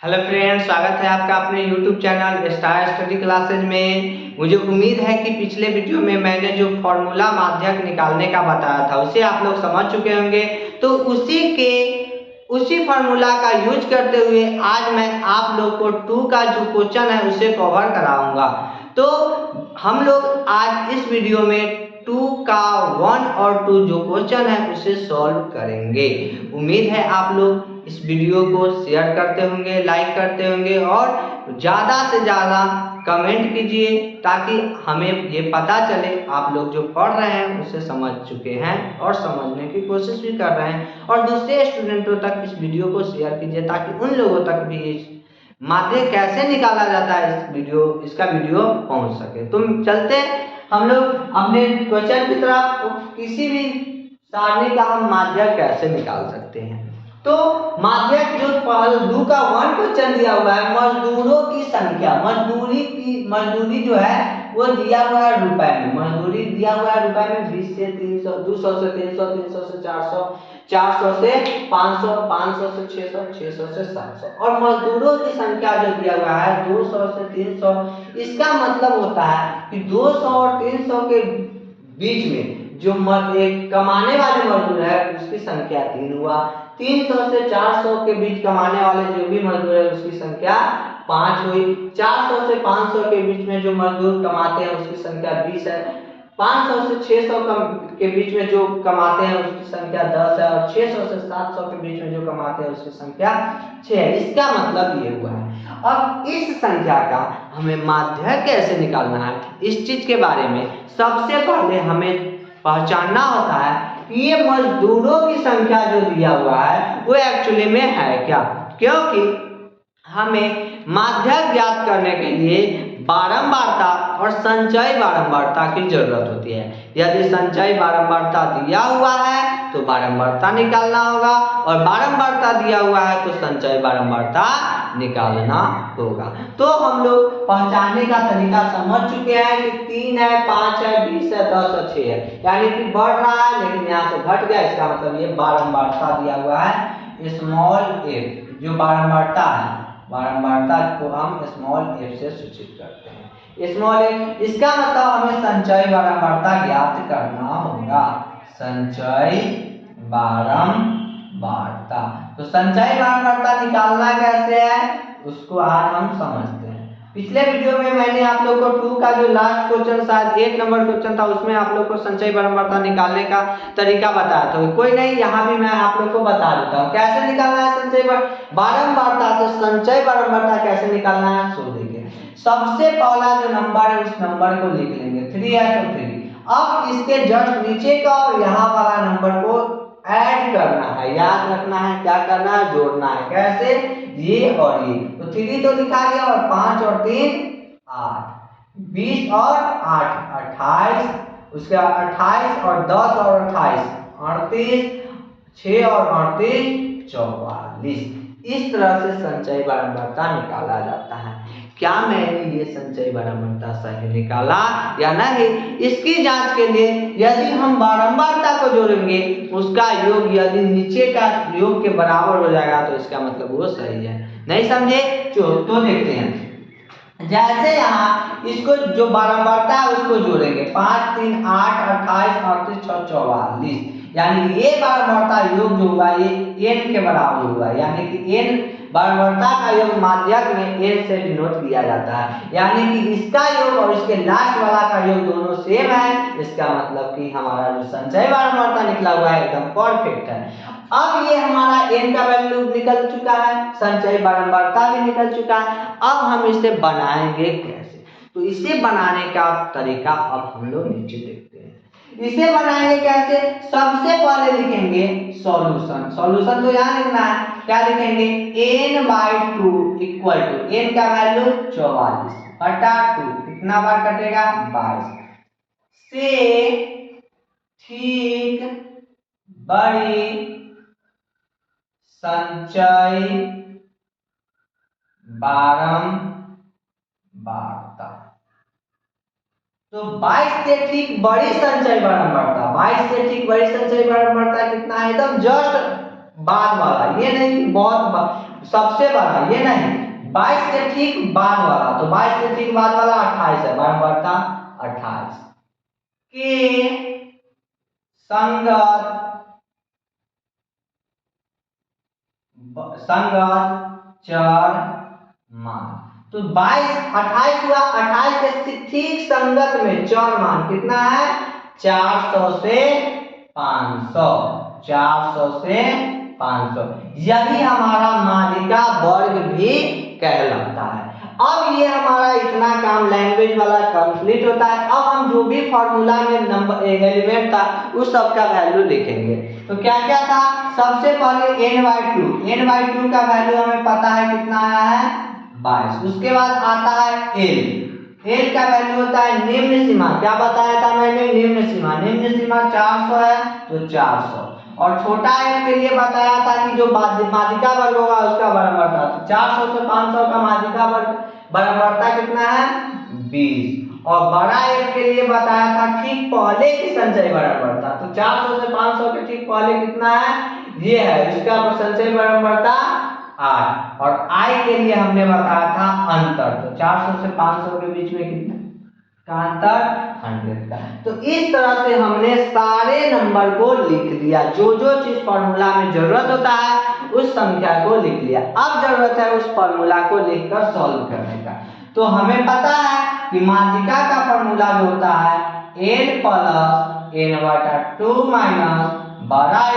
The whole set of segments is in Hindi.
हेलो फ्रेंड्स, स्वागत है आपका अपने YouTube channel star study classes में। मुझे उम्मीद है कि पिछले वीडियो में मैंने जो फॉर्मूला माध्यक निकालने का बताया था उसे आप लोग समझ चुके होंगे। तो उसी फार्मूला का यूज करते हुए आज मैं आप लोग को 2 का जो क्वेश्चन है उसे कवर कराऊंगा। तो हम लोग आज इस वीडियो में 2 का 1 और 2 जो क्वेश्चन है उसे सॉल्व करेंगे। उम्मीद है आप लोग इस वीडियो को शेयर करते होंगे, लाइक करते होंगे और ज़्यादा से ज़्यादा कमेंट कीजिए ताकि हमें ये पता चले आप लोग जो पढ़ रहे हैं उसे समझ चुके हैं और समझने की कोशिश भी कर रहे हैं। और दूसरे स्टूडेंटों तक इस वीडियो को शेयर कीजिए ताकि उन लोगों तक भी इस माध्य कैसे निकाला जाता है इसका वीडियो पहुंच सके। तुम चलते हम लोग अपने क्वेश्चन की तरफ। किसी भी सारणी का हम माध्य कैसे निकाल सकते हैं। तो माध्यक जो 2 का 1 क्वेश्चन दिया हुआ है, मजदूरों की संख्या, मजदूरी जो है वो दिया हुआ है रुपए में। मजदूरी दिया हुआ है रुपए में 20 से 300, 200 से 300, 300 से 400, 400 से 500, 500 से 600, 600 से 700। और मजदूरों की संख्या जो दिया हुआ है 200 से 300। इसका मतलब होता है कि 200 और 300 के बीच में जो एक कमाने वाले मजदूर है उसकी संख्या 3 हुआ। 300 से 400 के बीच कमाने वाले जो भी मजदूर है उसकी संख्या 5 हुई। 400 से 500 के बीच में जो मजदूर कमाते हैं उसकी संख्या 20 है। 500 से 600 के बीच में जो कमाते हैं उसकी संख्या 10 है। और 600 से 700 के बीच में जो कमाते हैं उसकी संख्या 6 है। इसका मतलब ये हुआ है। अब इस संख्या का हमें माध्य कैसे निकालना है, इस चीज के बारे में सबसे पहले हमें पहचानना होता है कि ये मजदूरों की संख्या जो दिया हुआ है वो एक्चुअली में है क्या। क्योंकि हमें माध्यक ज्ञात करने के लिए बारंबारता और संचय बारंबारता की जरूरत होती है। यदि संचय बारंबारता दिया हुआ है तो बारंबारता निकालना होगा, और बारंबारता दिया हुआ है तो संचय बारंबारता निकालना होगा। तो हम लोग पहचानने का तरीका समझ चुके हैं कि 3 है, 5 है, 20 है, 10 है, 6 है। यानी कि बढ़ रहा है लेकिन यहाँ से घट गया, इसका मतलब ये बारंबारता दिया हुआ है स्मॉल एफ। जो बारंबारता है, बारंबारता को हम स्मॉल एफ से सूचित करते हैं, स्मॉल एफ। इसका मतलब हमें संचय बारंबारता ज्ञात करना होगा। संचय बारंबारता, तो संचय बारंबारता निकालना कैसे है उसको आज हम समझते हैं। पिछले वीडियो में मैंने आप लोग को 2 का जो लास्ट क्वेश्चन, शायद 1 नंबर क्वेश्चन था, उसमें आप लोग को संचय बारंबारता निकालने का तरीका बताया था। कोई नहीं, यहाँ भी मैं आप लोग को बता देता हूँ कैसे निकालना है संचय बारंबारता से संचय बारंबारता कैसे निकालना है। सो देखिए, सबसे पहला जो नंबर है उस नंबर को लिख लेंगे, 3 है तो 3। अब इसके जस्ट नीचे का और यहाँ वाला नंबर को ऐड करना है, याद रखना है, क्या करना है, जोड़ना है। कैसे, ये और ये। तो 3 तो लिखा गया, और 5 और 3 8, 20 और 8 28, उसके बाद 28 और 10 और 28 38, 6 और 38 44। इस तरह से संचय बारंबारता निकाला जाता है। क्या मैंने ये संचय बारंबारता सही निकाला या नहीं, इसकी जांच के लिए यदि हम बारंबारता को जोड़ेंगे उसका योग यदि नीचे का योग के बराबर हो जाएगा तो इसका मतलब वो सही है। नहीं समझे? तो देखते हैं। जैसे यहाँ इसको जो बारंबारता है उसको जोड़ेंगे, 5 3 8 28 38 6 44, यानी ये बारंबारता योग जो हुआ ये n के बराबर हुआ। यानी कि n बारंबारता का योग माध्यक में n से डिनोट किया जाता है। यानी कि इसका योग और इसके लास्ट वाला का योग दोनों सेम है। इसका मतलब कि हमारा जो संचय बारंबारता निकला हुआ है एकदम परफेक्ट है। अब ये हमारा n का वैल्यू निकल चुका है, संचय बारंबारता भी निकल चुका है। अब हम इसे बनाएंगे कैसे, तो इसे बनाने का तरीका अब हम लोग नीचे देखते हैं। इसे बनाएंगे कैसे, सबसे पहले लिखेंगे सॉल्यूशन। सॉल्यूशन तो यहाँ लिखना है, क्या लिखेंगे, n/2 इक्वल टू n का वैल्यू 44 बटा 2, कितना बार कटेगा, 22 से ठीक बड़ी संचय बारंबारता। तो 22 से ठीक बड़ी संचय बारंबारता, 22 से ठीक बड़ी संचय बारंबारता कितना है, एकदम जस्ट बाद वाला, ये नहीं कि सबसे बड़ा, ये नहीं, 22 के ठीक बाद वाला। तो 22 के ठीक बाद वाला 28 है, बारंबारता 28 के संगत चर मान। तो 22 28 हुआ, 28 के ठीक संगत में चर मान कितना है, 400 से 500, 400 से 500। यही हमारा मालिका वर्ग भी कहलाता है। अब ये हमारा इतना काम लैंग्वेज वाला कंप्लीट होता है। अब हम जो भी फॉर्मूला में नंबर एलिमेंट था उस सब का वैल्यू लिखेंगे। तो क्या क्या था, सबसे पहले n/2 का वैल्यू हमें पता है कितना आया है, 22। उसके बाद आता है l का वैल्यू होता है निम्न सीमा, क्या बताया था मैंने, निम्न सीमा 400 है तो 400। और छोटा n के लिए बताया था कि जो माध्यिका वर्ग होगा उसका बराबरता, तो 400 से 500 का माध्यिका वर्ग बराबरता कितना है, 20। और बड़ा n के लिए बताया था ठीक पहले की संचय बराबरता, तो 400 से 500 के ठीक पहले कितना है, ये है, इसका संचय बराबरता 8। और i के लिए हमने बताया था अंतर, तो 400 से 500 के बीच में कितना का अंतर, 100 का। तो इस तरह से हमने सारे नंबर को लिख लिया, जो जो चीज फॉर्मूला में जरूरत होता है उस संख्या को लिख लिया। अब जरूरत है उस फॉर्मूला को लिखकर सॉल्व करने का। तो हमें पता है कि माध्यिका का फॉर्मूला जो होता है n + n/2 माइनस बड़ा n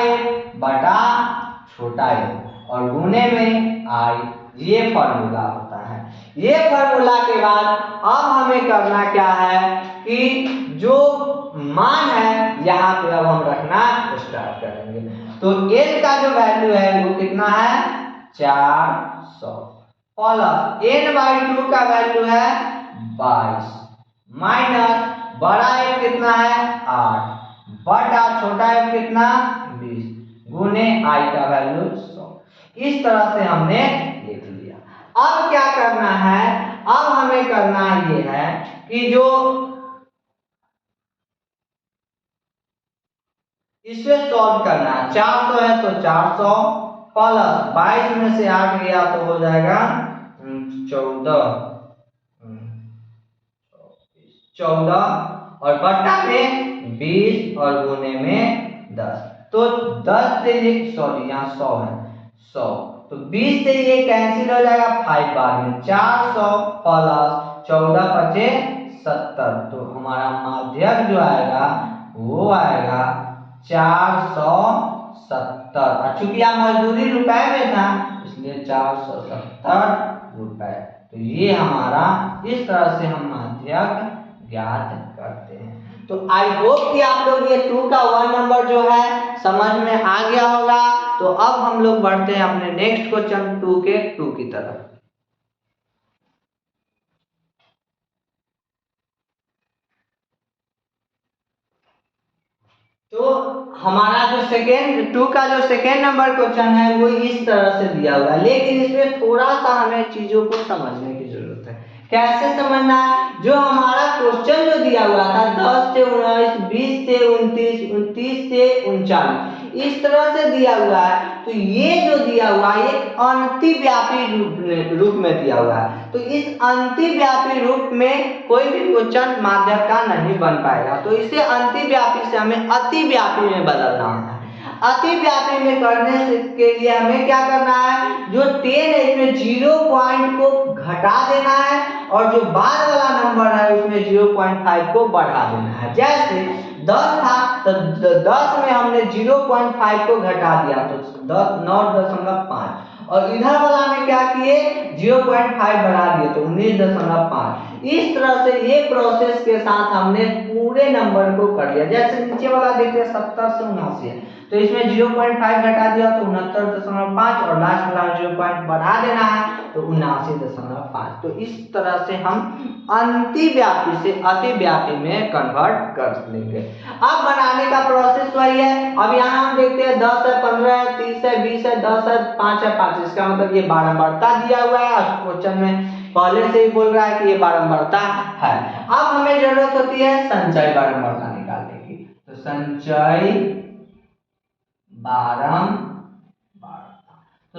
बटा छोटा n और गुणे में i, ये फॉर्मूला होता है। ये फॉर्मूला के बाद अब हमें करना क्या है कि जो मान है यहाँ पे अब हम रखना स्टार्ट करेंगे। तो n का जो वैल्यू है वो कितना है, 400 प्लस n/2 का वैल्यू है 22 माइनस बड़ा n कितना है 8 बटा छोटा n कितना 20 गुने i का वैल्यू 100। इस तरह से हमने लिख लिया। अब क्या करना है, अब हमें करना ये है कि जो इसे सॉल्व करना है, 400 है तो 400 प्लस 22 में से 8 गया तो हो जाएगा 14 और बट्टा में 20 और गुने में 10। तो 10 से ये सॉरी यहाँ 100 है, 100 तो 20 से ये कैंसिल हो जाएगा 5 बार में, 400 प्लस 14 बचे 70। तो हमारा माध्यक जो आएगा वो आएगा 470। और चूंकि यहाँ मजदूरी रुपए में था इसलिए 470 रुपए। तो ये हमारा इस तरह से हम माध्यक ज्ञात करते हैं। तो आई होप कि आप लोग ये 2 का 1 नंबर जो है समझ में आ गया होगा। तो अब हम लोग बढ़ते हैं अपने नेक्स्ट क्वेश्चन 2 के 2 की तरफ। तो हमारा जो सेकेंड 2 का जो सेकेंड नंबर क्वेश्चन है वो इस तरह से दिया हुआ है, लेकिन इसमें थोड़ा सा हमें चीजों को समझने की जरूरत है। कैसे समझना है, जो हमारा क्वेश्चन जो दिया हुआ था 10 से 19, 20 से 29, 29 से 39 इस तरह से दिया हुआ है। तो ये जो दिया हुआ है एक अंतिव्यापी रूप में दिया हुआ है। तो इस अंतिव्यापी रूप में कोई भी क्वेश्चन माध्यक का नहीं बन पाएगा। तो इसे अंतिव्यापी से हमें अतिव्यापी में बदलना होता है। अतिव्यापी में करने के लिए हमें क्या करना है, जो 10 है इसमें 0 पॉइंट को घटा देना है और जो बाद वाला नंबर है उसमें 0.5 को बढ़ा देना है। जैसे 10 था तो 10 में हमने 0.5 को घटा दिया तो 9.5 और इधर वाला में क्या किए 0.5 बढ़ा दिए तो 19.5। इस तरह से ये प्रोसेस के साथ हमने पूरे नंबर को कर लिया। जैसे नीचे वाला देखिए 70 से 79 है तो इसमें 0.5 घटा दिया तो 69.5 और लास्ट वाला 0 बढ़ा देना है तो 79.5। तो इस तरह से हम अंतिव्यापी से अतिव्यापी में कन्वर्ट कर लेंगे। अब बनाने का प्रोसेस वही है। अब यहाँ हम देखते हैं 10 है, 15 है, 30 है, 20 है, 10 है, 5 है, 5। इसका मतलब ये बारंबारता दिया हुआ है। क्वेश्चन में पहले से ही बोल रहा है कि ये बारंबारता है। अब हमें जरूरत होती है संचय बारंबारता निकालने की। तो संचय बारंबारता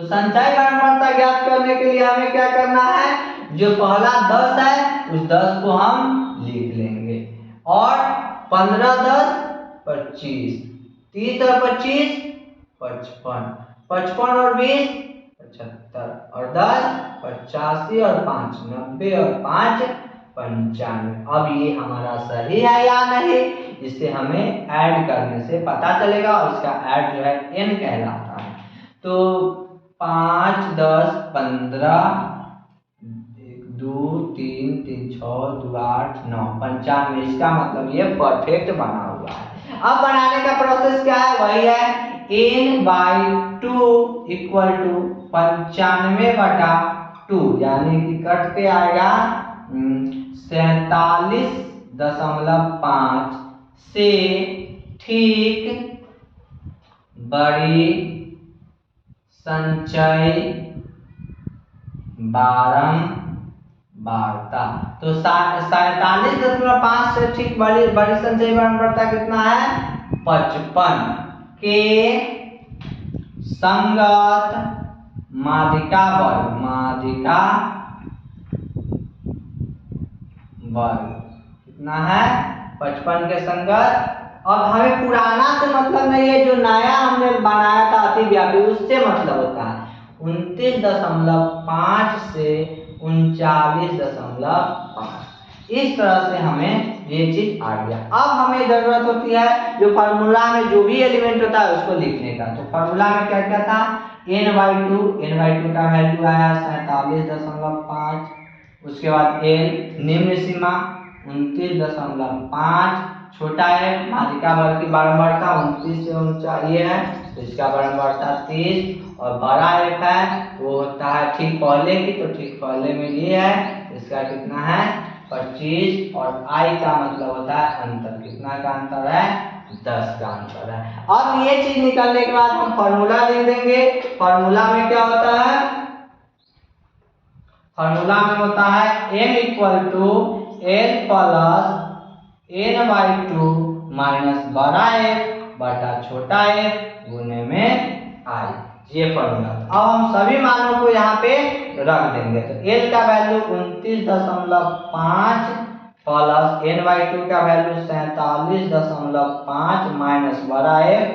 संचय बारंबारता ज्ञात करने के लिए हमें क्या करना है, जो पहला 10 है उस 10 को हम लिख लेंगे और 15 10 25, 30 और 25 55, 55 और 20 75 और 10 85 और 5 90 और 5 95। अब ये हमारा सही है या नहीं, इसे हमें ऐड करने से पता चलेगा और इसका ऐड जो है n कहलाता है। तो 5 10 15 1 2 3 3 6 2 8 9 95, इसका मतलब ये परफेक्ट बना हुआ है। अब बनाने का प्रोसेस क्या है, वही है n/2 इक्वल टू 95/2, यानी कि कट के आएगा 47.5 से ठीक बड़ी संचय बारंबारता। तो 47.5 से ठीक बड़ी संचय बारंबारता कितना है, 55 के संगत माध्यिका वर्ग कितना है, 55 के संगत। अब हमें पुराना से मतलब नहीं है, जो नया हमने बनाया था अतिव्यापी उससे मतलब होता है। 29.5 से 39.5, इस तरह से हमें ये चीज आ गया। अब हमें जरूरत होती है जो फार्मूला में जो भी एलिमेंट होता है उसको लिखने का। तो फार्मूला में क्या क्या था, n/2 का वैल्यू आया 47.5, उसके बाद l निम्न सीमा 29.5, छोटा है माध्यिका वर्ग की बारंबारता 29 से 39 ये है, तो इसका बारंबारता 30, और बड़ा f है वो होता है ठीक पहले की, तो ठीक पहले में ये है, इसका कितना है 25, और i का मतलब होता है अंतर, कितना का अंतर है 10 का अंतर है। अब ये चीज निकालने के बाद हम फॉर्मूला लिख देंगे। फॉर्मूला में क्या होता है, फॉर्मूला में होता है m equal to l plus n/2 minus बड़ा f बटा छोटा f गुने में i, ये फॉर्मूला। अब हम सभी मानों को यहाँ पे रख देंगे। तो l का वैल्यू 29.5 प्लस n/2 का वैल्यू 47.5 माइनस बड़ा f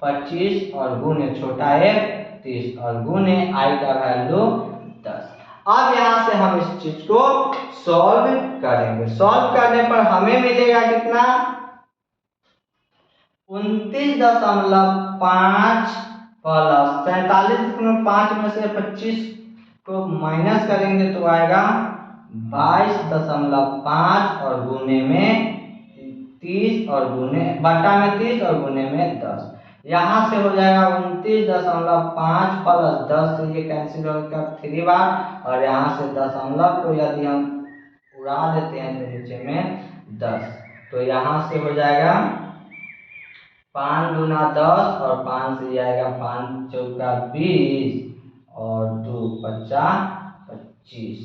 25 और गुने छोटा f 30 और गुने i का वैल्यू 10। अब यहाँ से हम इस चीज को सॉल्व करेंगे। सॉल्व करने पर हमें मिलेगा कितना, 29.5 प्लस 47.5 में से 25 को माइनस करेंगे तो आएगा 22.5 और गुने में 30 और गुने बटा में 30 और गुने में 10। यहाँ से हो जाएगा 29.5 प्लस 10 से ये कैंसिल होकर 3 बार, और यहाँ से दशमलव को यदि हम उड़ा देते हैं तो नीचे में 10, तो यहाँ से हो जाएगा 5 गुना 10 और 5 से जाएगा 5 चौका 20 और 2 पच्चा 25,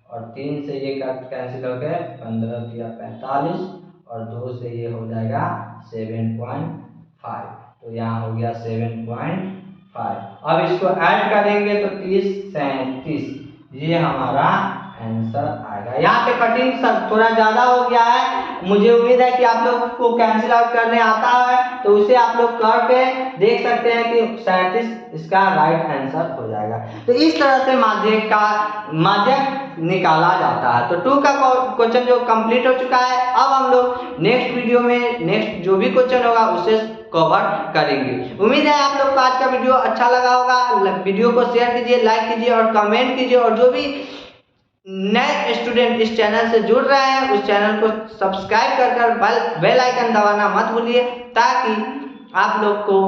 और 3 से ये कैंसिल हो गए 15 या 45, और 2 से ये हो जाएगा 7.5, तो यहाँ हो गया 7.5। अब इसको ऐड करेंगे तो 30 37, ये हमारा आंसर आएगा। यहाँ पे कटिंग थोड़ा ज्यादा हो गया है, मुझे उम्मीद है कि आप लोग को कैंसिल आउट करने आता है, तो उसे आप लोग करके देख सकते हैं कि 37 इसका राइट आंसर हो जाएगा। तो इस तरह से माध्यक निकाला जाता है। तो 2 का क्वेश्चन जो कंप्लीट हो चुका है। अब हम लोग नेक्स्ट वीडियो में नेक्स्ट जो भी क्वेश्चन होगा उसे कवर करेंगे। उम्मीद है आप लोग को आज का वीडियो अच्छा लगा होगा। वीडियो को शेयर कीजिए, लाइक कीजिए और कमेंट कीजिए, और जो भी नए स्टूडेंट इस चैनल से जुड़ रहे हैं उस चैनल को सब्सक्राइब कर बेल आइकन दबाना मत भूलिए, ताकि आप लोग को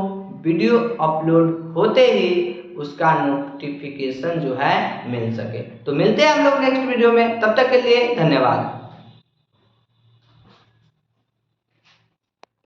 वीडियो अपलोड होते ही उसका नोटिफिकेशन जो है मिल सके। तो मिलते हैं हम लोग नेक्स्ट वीडियो में, तब तक के लिए धन्यवाद।